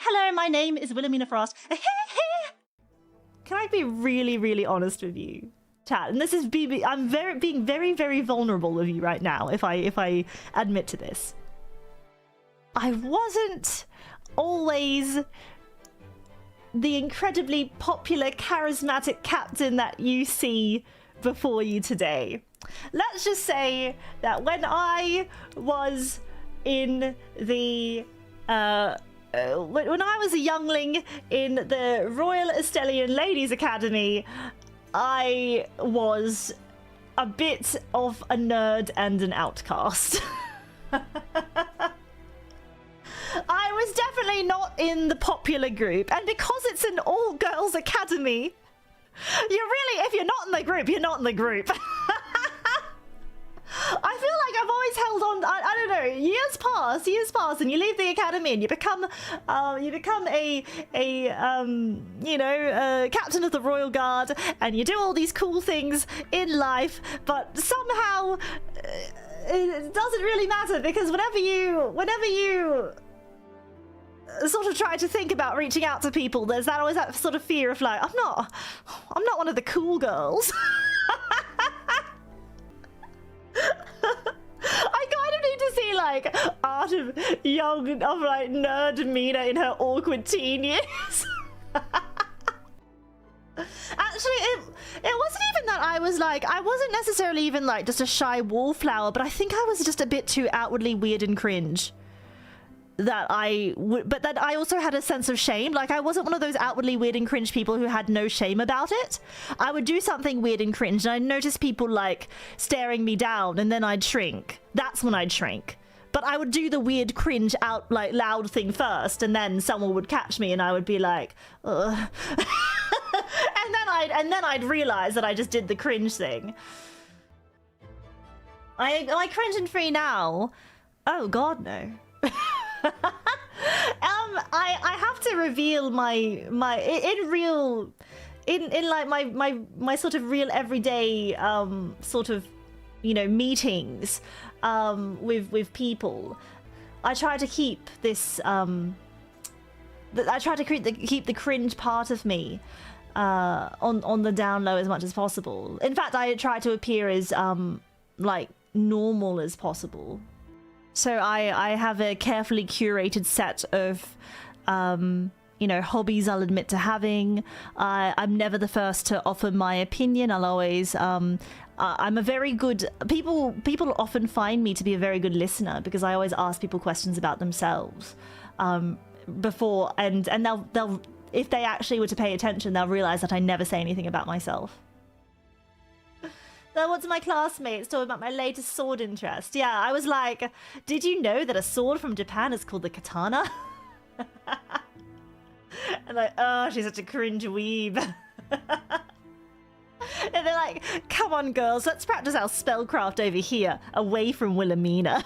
Hello, my name is Wilhelmina Frost. Can I be really, really honest with you, chat? And this is I'm being very, very vulnerable with you right now. If I admit to this, I wasn't always the incredibly popular, charismatic captain that you see before you today. Let's just say that when I was in the when I was a youngling in the Royal Estelian Ladies Academy, I was a bit of a nerd and an outcast. I was definitely not in the popular group, and because it's an all-girls academy, if you're not in the group, you're not in the group. I feel like I've always held on. I don't know. Years pass, and you leave the academy, and you become a captain of the Royal Guard, and you do all these cool things in life. But somehow, it doesn't really matter, because whenever you sort of try to think about reaching out to people, there's always that sort of fear of like, I'm not one of the cool girls. I kind of need to see like art of like nerd Mina in her awkward teen years. Actually, it wasn't even that I wasn't necessarily even like just a shy wallflower, but I think I was just a bit too outwardly weird and cringe. But that I also had a sense of shame. Like, I wasn't one of those outwardly weird and cringe people who had no shame about it. I would do something weird and cringe, and I'd notice people like staring me down, and then I'd shrink. That's when I'd shrink. But I would do the weird cringe out like loud thing first, and then someone would catch me, and I would be like, ugh. and then I'd realize that I just did the cringe thing. Am I cringe and free now? Oh God, no. I have to reveal my sort of real everyday sort of, you know, meetings with people. I try to keep this I try to keep the cringe part of me on the down low as much as possible. In fact, I try to appear as like normal as possible. So I have a carefully curated set of, you know, hobbies I'll admit to having. I'm never the first to offer my opinion. I'll always, I'm a very good, people often find me to be a very good listener, because I always ask people questions about themselves before, and they'll, if they actually were to pay attention, they'll realize that I never say anything about myself. So what's my classmates talking about my latest sword interest? Yeah, I was like, did you know that a sword from Japan is called the katana? And like, oh, she's such a cringe weeb. And they're like, come on girls, let's practice our spellcraft over here, away from Wilhelmina.